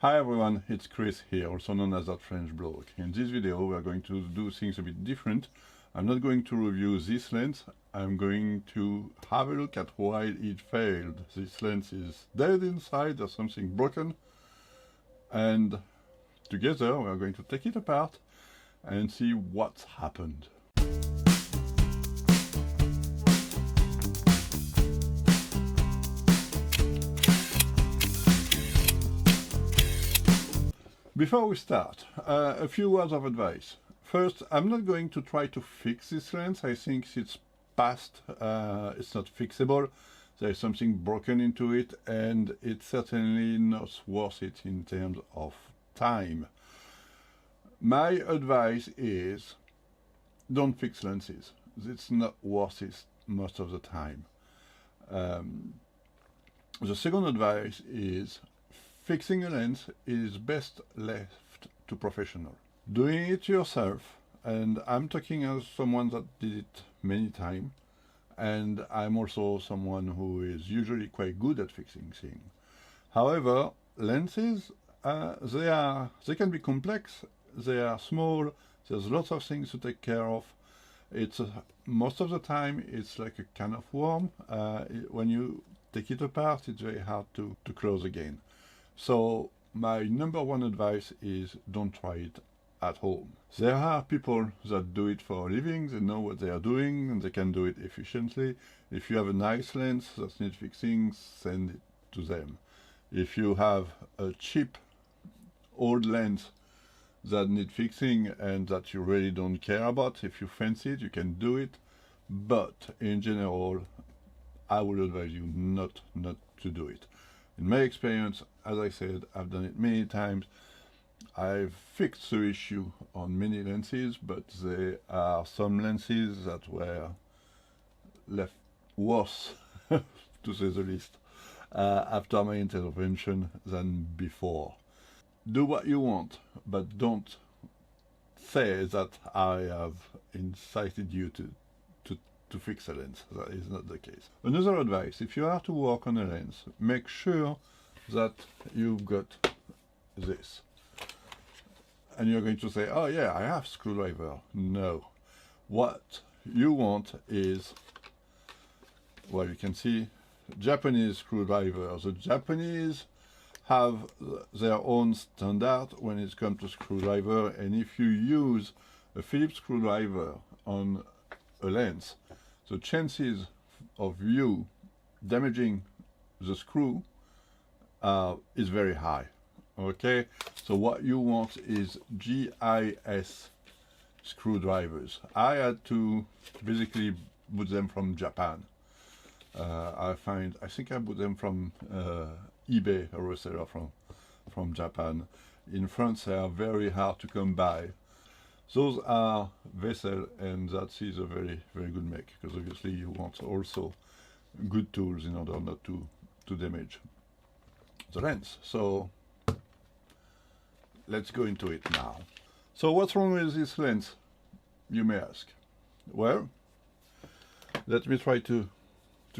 Hi everyone, it's Chris here, also known as That French Bloke. In this video we are going to do things a bit different. I'm not going to review this lens, I'm going to have a look at why it failed. This lens is dead inside, there's something broken, and together we are going to take it apart and see what's happened. Before we start, a few words of advice. First, I'm not going to try to fix this lens. I think it's past, it's not fixable. There's something broken into it, and it's certainly not worth it in terms of time. My advice is don't fix lenses. It's not worth it most of the time. The second advice is fixing a lens is best left to professional. Doing it yourself, and I'm talking as someone that did it many times, and I'm also someone who is usually quite good at fixing things. However, lenses, they can be complex, they are small, there's lots of things to take care of. It's most of the time it's like a can of worm. When you take it apart, it's very hard to close again. So my number one advice is don't try it at home. There are people that do it for a living, they know what they are doing and they can do it efficiently. If you have a nice lens that needs fixing, send it to them. If you have a cheap old lens that needs fixing and that you really don't care about, if you fancy it, you can do it. But in general, I would advise you not to do it. In my experience, as I said, I've done it many times. I've fixed the issue on many lenses, but there are some lenses that were left worse, to say the least, after my intervention than before. Do what you want, but don't say that I have incited you to fix a lens. That is not the case. Another advice, if you are to work on a lens, make sure that you've got this. And you're going to say, oh yeah, I have screwdriver. No. What you want is, well, you can see Japanese screwdrivers. The Japanese have their own standard when it comes to screwdriver, and if you use a Phillips screwdriver on a lens, the chances of you damaging the screw is very high. Okay, so what you want is GIS screwdrivers. I had to basically boot them from Japan. I think I bought them from eBay, a reseller from Japan. In France, they are very hard to come by. Those are Vessel, and that is a very, very good make, because obviously you want also good tools in order not to damage the lens. So let's go into it now. So what's wrong with this lens, you may ask? Well, let me try to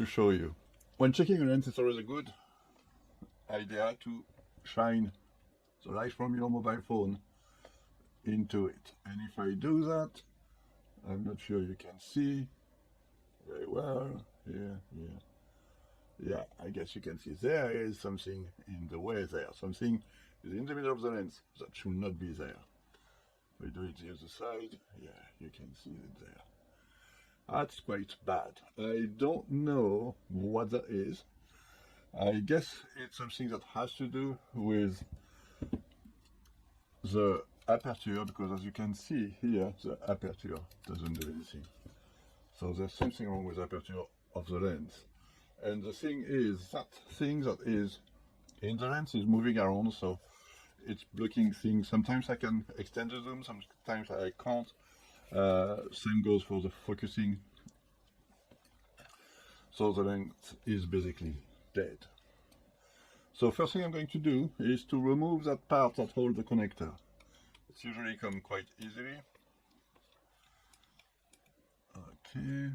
show you. When checking a lens, it's always a good idea to shine the light from your mobile phone into it. And if I do that, I'm not sure you can see very well. Yeah, I guess you can see there is something in the way there. Something is in the middle of the lens that should not be there. We do it the other side. Yeah, you can see it there. That's quite bad. I don't know what that is. I guess it's something that has to do with the aperture, because as you can see here, the aperture doesn't do anything. So there's something wrong with the aperture of the lens. And the thing is, that thing that is in the lens is moving around, so it's blocking things. Sometimes I can extend the zoom, sometimes I can't. Same goes for the focusing. So the lens is basically dead. So first thing I'm going to do is to remove that part that holds the connector. It's usually come quite easily. Okay.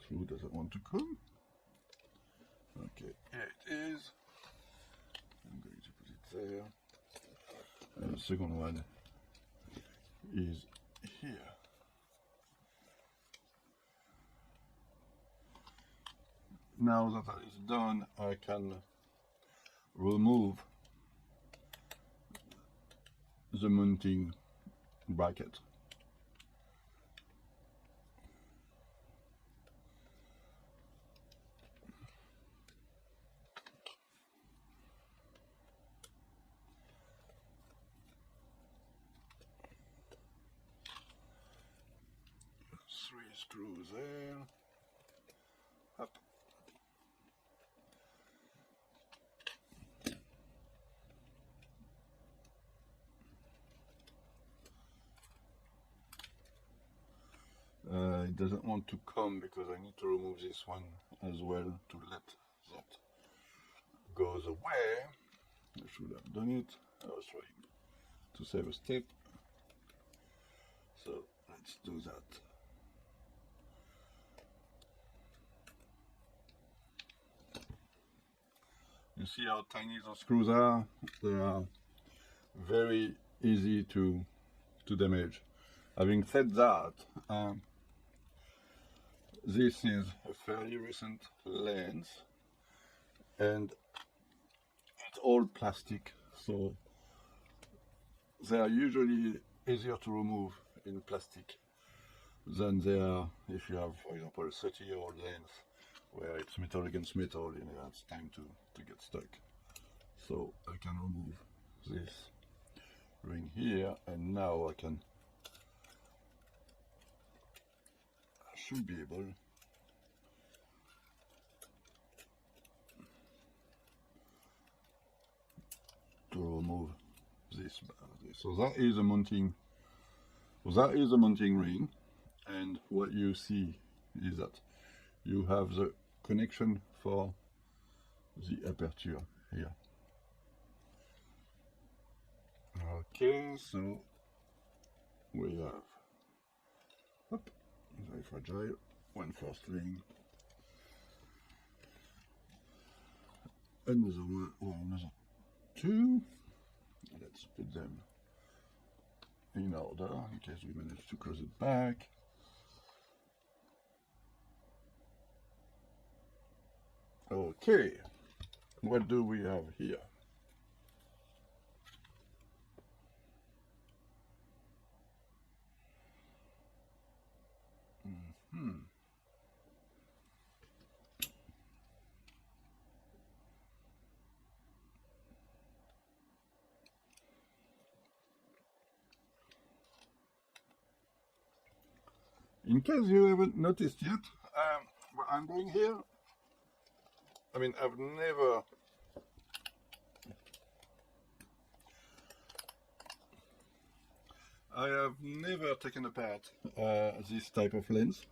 screw doesn't want to come. Okay, here it is. I'm going to put it there. And the second one is here. Now that that is done, I can remove the mounting bracket. Three screws there. Up. It doesn't want to come because I need to remove this one as well to let that goes away. I should have done it. I was trying to save a step. So let's do that. You see how tiny those screws are? They are very easy to damage. Having said that, this is a fairly recent lens and it's all plastic, so they are usually easier to remove in plastic than they are if you have, for example, a 30-year-old lens where it's metal against metal, you know, it's time to get stuck. So I can remove this ring here, and now I should be able to remove this. So that is a mounting. So that is a mounting ring, and what you see is that you have the connection for the aperture here. Okay, so we have very fragile, one first ring, another one, or another two. Let's put them in order in case we manage to close it back. Okay, what do we have here? In case you haven't noticed yet, what I'm doing here, I mean, I've never taken apart this type of lens,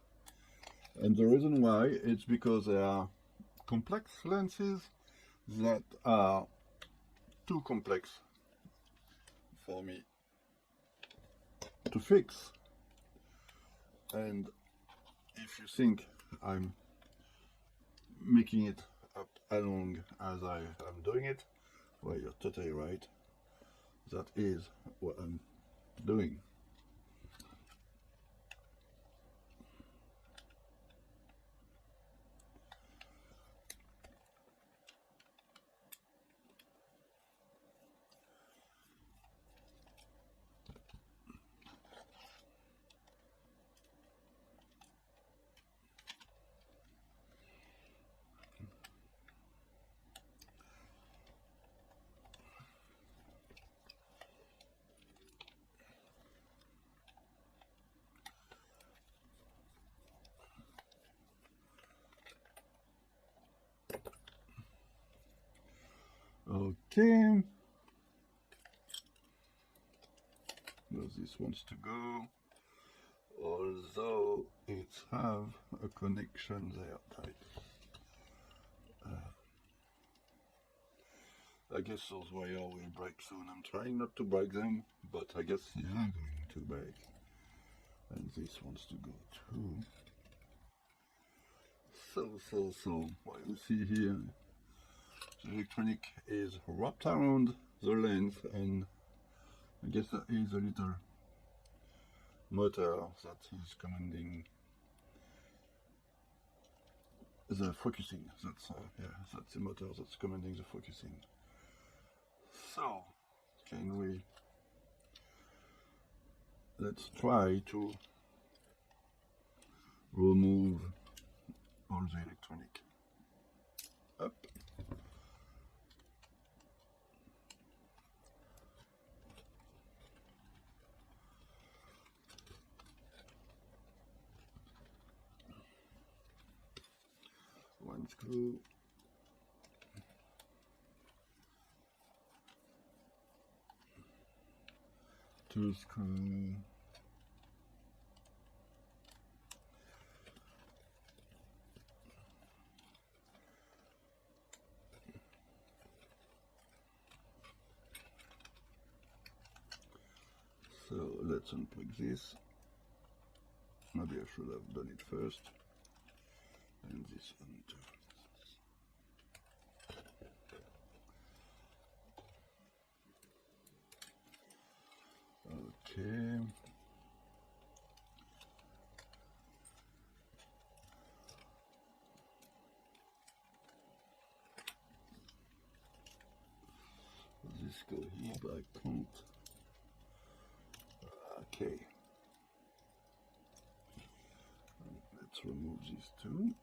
and the reason why it's because there are complex lenses that are too complex for me to fix. And if you think I'm making it up along as I am doing it, well, you're totally right. That is what I'm doing. Okay, where this wants to go, although it have a connection there tight. I guess those wires will break soon. I'm trying not to break them, but I guess they are going to break. And this wants to go too. So, what you see here, the electronic is wrapped around the lens, and I guess there is a little motor that is commanding the focusing. That's the motor that's commanding the focusing. So, let's try to remove all the electronic. Up. One screw. Two screws. So let's unplug this. Maybe I should have done it first. And this one too. Okay. This go here, but I can't. Okay. Let's remove these two.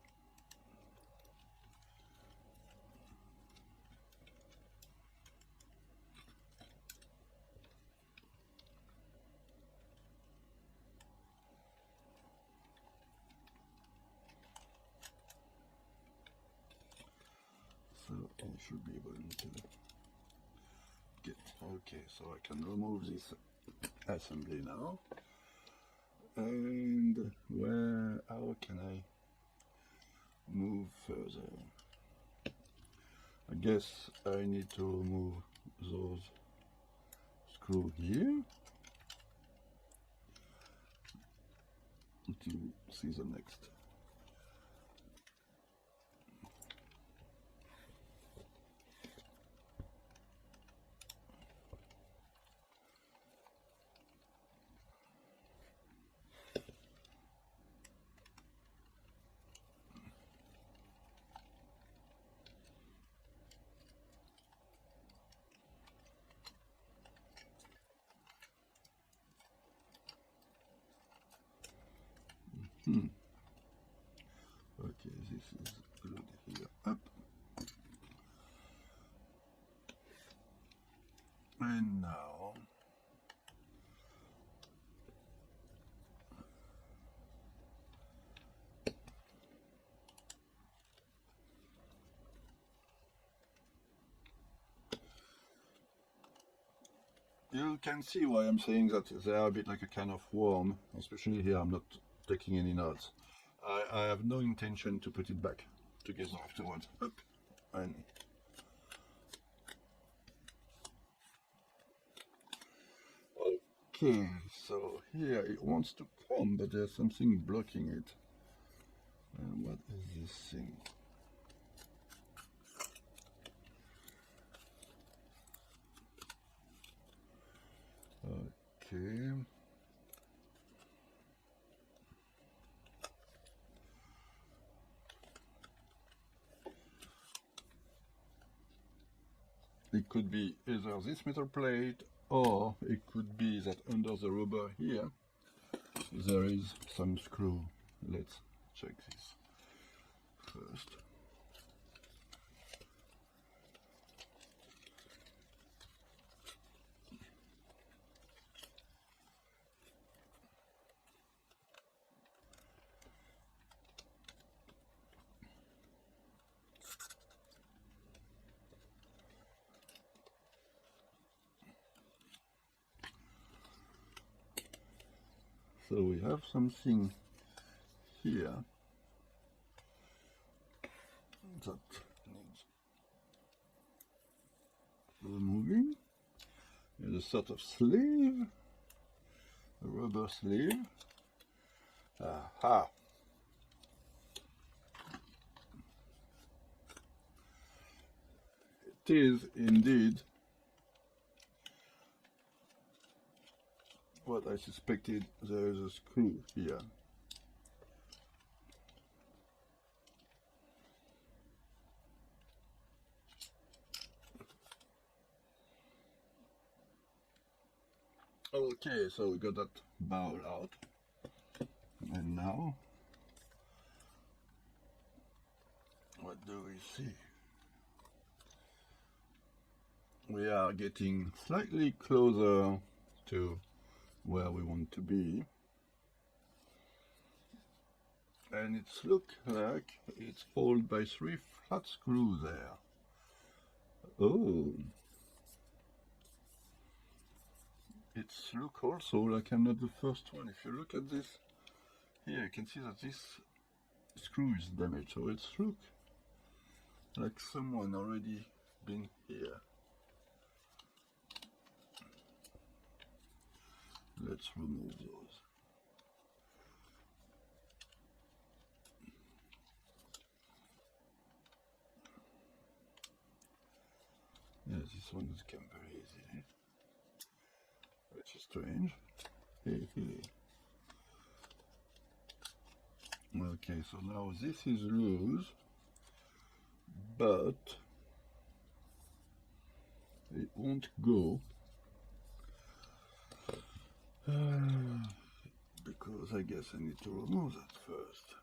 So I should be able to get, okay, so I can remove this assembly now. And how can I move further? I guess I need to remove those screws here to see the next. Okay, this is good here. Up. And now you can see why I'm saying that they are a bit like a kind of worm, especially here. I'm not taking any knots. I have no intention to put it back together afterwards. Up. And okay, so here it wants to come, but there's something blocking it. And what is this thing? Okay. It could be either this metal plate, or it could be that under the rubber here there is some screw. Let's check this first. So we have something here that needs removing. There's a sort of sleeve, a rubber sleeve. Aha! is indeed what I suspected. There is a screw here. Okay, so we got that bowl out, and now what do we see? We are getting slightly closer to where we want to be, and it looks like it's held by 3 flat screws there. Oh, it's look also like I'm not the first one. If you look at this here, you can see that this screw is damaged, so it's look like someone already been here. Let's remove those. Yeah, this one has come very easily, which is strange. Okay, so now this is loose, but it won't go because I guess I need to remove that first.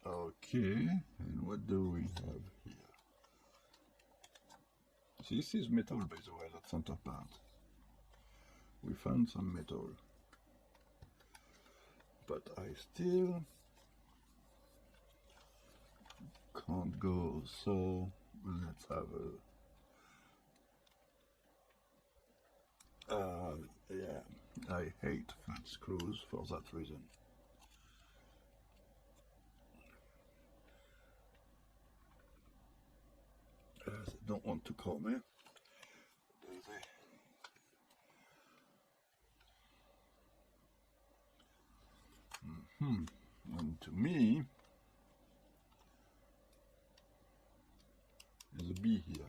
Okay, and what do we have here? This is metal, by the way, that center part. We found some metal, but I still can't go, so let's have a... yeah, I hate flat screws for that reason. They don't want to call me, do they? And to me, there's a bee here.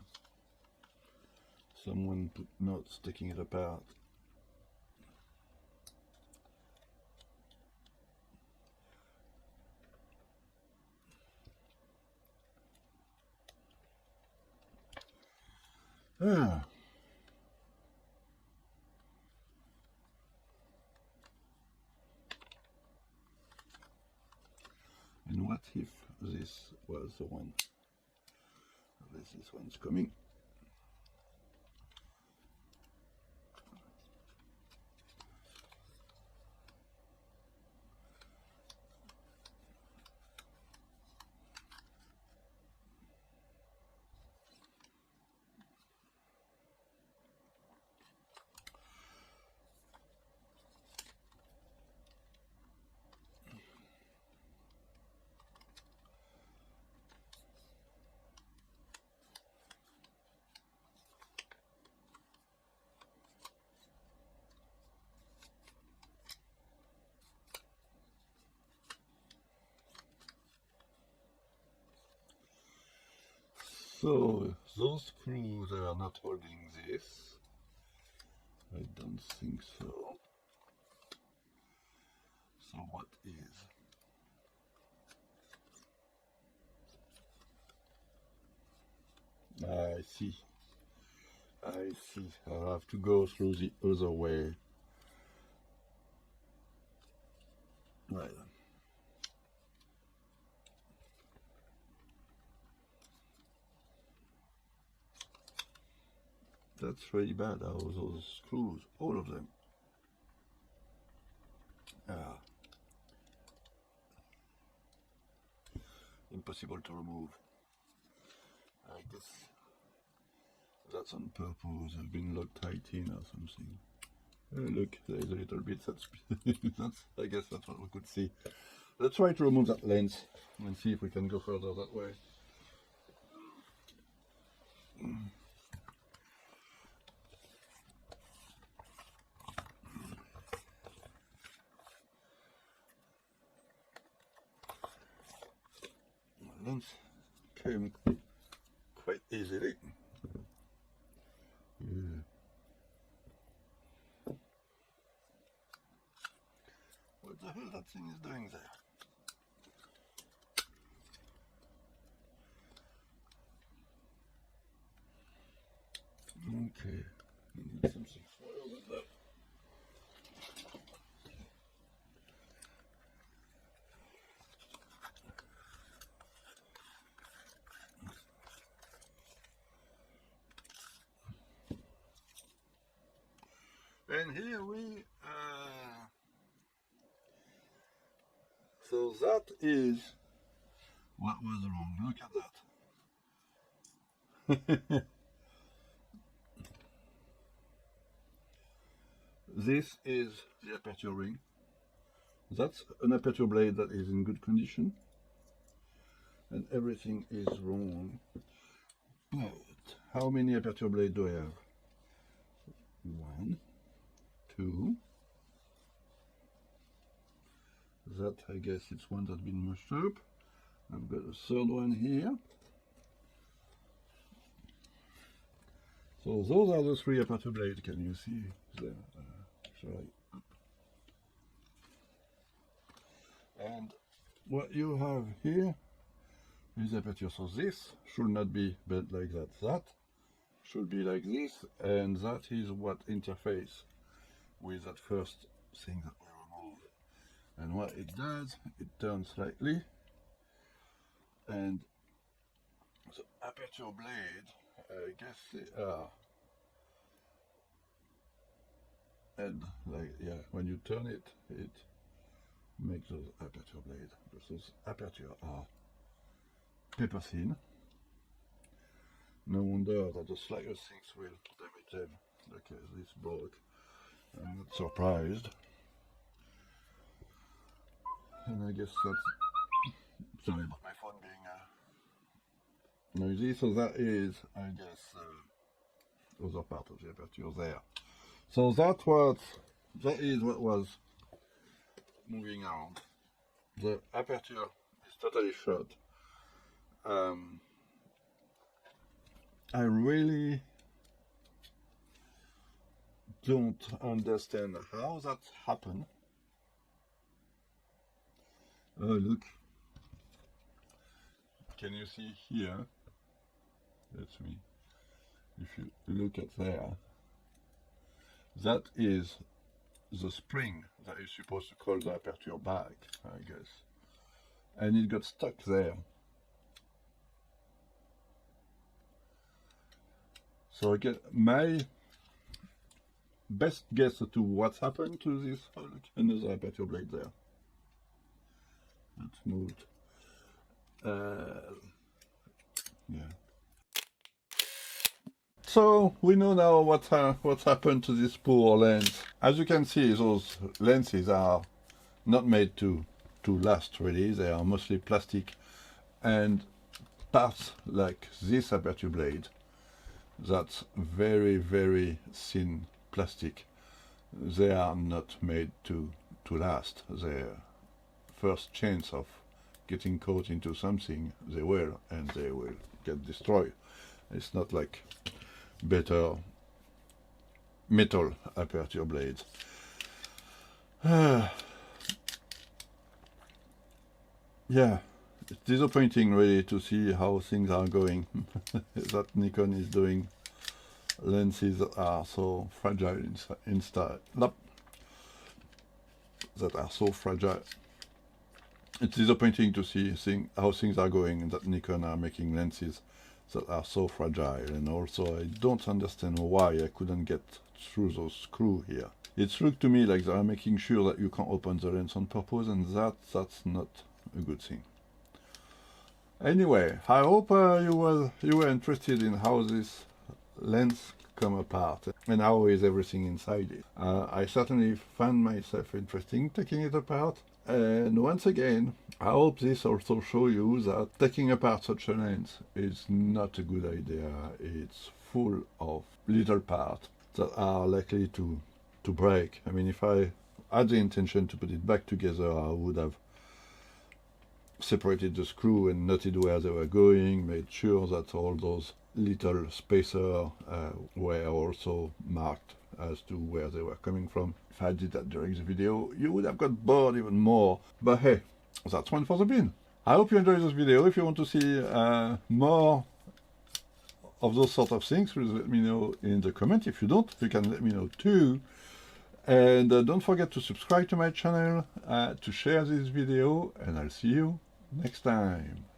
Someone put knots taking it apart. Ah. And what if this was the one? This one's coming. So those screws are not holding this. I don't think so. So what is? I see. I see. I'll have to go through the other way. Right. That's really bad. How those screws, all of them. Impossible to remove. I guess that's on purpose. They've been locked tight in or something. Look, there's a little bit. That's I guess that's what we could see. Let's try to remove that lens and see if we can go further that way. The lens came quite easily. Yeah. What the hell that thing is doing there? Okay, I need something foil with that. And here we so that is what was wrong. Look at that. This is the aperture ring. That's an aperture blade that is in good condition, and everything is wrong. But how many aperture blades do I have? 1, 2. That, I guess it's one that's been mushed up. I've got a third one here. So those are the 3 aperture blades. Can you see there? And what you have here is aperture. So this should not be bent like that. That should be like this, and that is what interface with that first thing that we removed. And what it does, it turns slightly, and the aperture blade, I guess they are, and like, yeah, when you turn it, it makes those aperture blades. Those aperture are paper thin. No wonder that the slightest things will damage them. Okay, this broke. I'm not surprised. And I guess that's, sorry about my phone being noisy. So that is, I guess, other part of the aperture there. So that is what was moving around. The aperture is totally shut. I really don't understand how that happened. Oh, look. Can you see here? That's me. If you look at there, that is the spring that is supposed to hold the aperture back, I guess. And it got stuck there. So again, my best guess to what's happened to this, oh look, another aperture blade there. That's moved. Yeah. So we know now what's happened to this poor lens. As you can see, those lenses are not made to last really. They are mostly plastic, and parts like this aperture blade, that's very, very thin plastic. They are not made to last. Their first chance of getting caught into something, they will, and they will get destroyed. It's not like better metal aperture blades. Yeah, it's disappointing really to see how things are going. That Nikon is doing lenses that are so fragile inside. That are so fragile. It's disappointing to see how things are going, and that Nikon are making lenses that are so fragile, and also I don't understand why I couldn't get through those screws here. It looked to me like they are making sure that you can open the lens on purpose, and that's not a good thing. Anyway, I hope you were interested in how this lens come apart and how is everything inside it. I certainly found myself interested in taking it apart. And once again, I hope this also shows you that taking apart such a lens is not a good idea. It's full of little parts that are likely to break. I mean, if I had the intention to put it back together, I would have separated the screw and noted where they were going, made sure that all those little spacers were also marked as to where they were coming from. If I did that during the video, you would have got bored even more. But hey, that's one for the bin. I hope you enjoyed this video. If you want to see more of those sort of things, please let me know in the comment. If you don't, you can let me know too. And don't forget to subscribe to my channel, to share this video, and I'll see you next time.